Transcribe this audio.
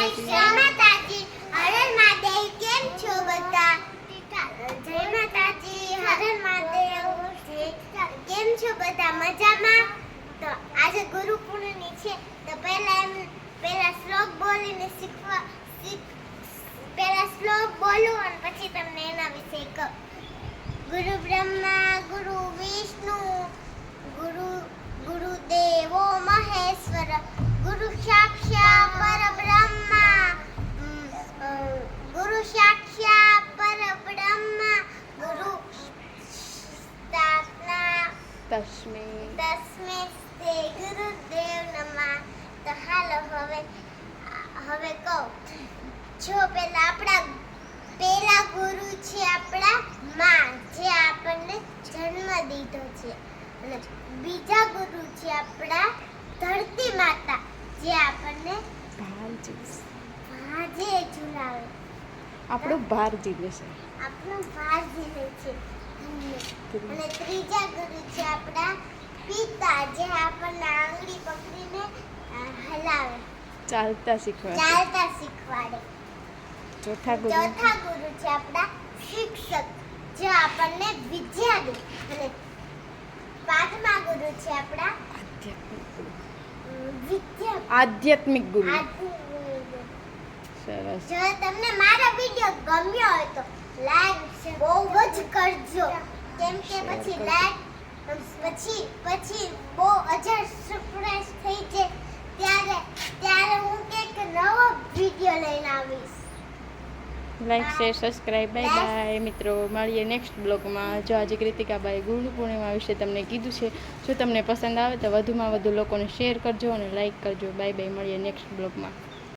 માતાજી. હરે મહાદેવ. કેમ છો બધા? જય માતાજી. હરે મહાદેવ. કેમ છો બધા? મજામાં? તો આજે ગુરુ પૂર્ણિમા છે, તો પહેલા શ્લોક બોલીને પહેલા શ્લોક બોલું અને પછી તમને એના વિશે કહું. ગુરુ બ્રહ્મા ગુરુ વિષ્ણુ ગુરુદેવો મહેશ્વર ગુરુ સાક્ષાત પરબ્રહ્મા ગુરુ સાક્ષાત પરબ્રહ્મા ગુરુ સ્થાપના તસ્મે શ્રી ગુરુદેવ નમઃ. તો હાલો હવે કહું. જો પેલા ગુરુ છે આપણા માં, જે આપણને જન્મ દીધો છે, અને બીજા ગુરુ છે આપણા ધરતી માતા, જે આપણને ભાજે ઝુલાવે, આપણું ભાર ઝીલે છે. આપણું ભાર ઝીલે છે. અને ત્રીજા ગુરુ છે આપણા પિતા, જે આપણને આંગળી પકડીને હલાવે, ચાલતા શીખવાડે. ચોથા ગુરુ છે આપણા શિક્ષક, જે આપણને વિદ્યા દે. અને પાંચમા ગુરુ છે આપણા આધ્યાત્મિક ગુરુ. સરસ. જો તમને મારો વિડિયો ગમ્યો હોય તો લાઈક બહુ જ કરજો, કેમ કે પછી લાઈક પછી બહુ અજર સરપ્રાઈઝ થઈ જાય, ત્યારે હું એક નવો વિડિયો લઈને આવીશ. Like share subscribe. Bye bye મિત્રો, મળીએ નેક્સ્ટ બ્લોગમાં. જો આજે કૃતિકાબાઈ ગુરુ પૂર્ણિમા વિશે તમને કીધું છે. જો તમને પસંદ આવે તો વધુમાં વધુ લોકોને શેર કરજો અને લાઈક કરજો. બાય બાય, મળીએ નેક્સ્ટ બ્લોગમાં.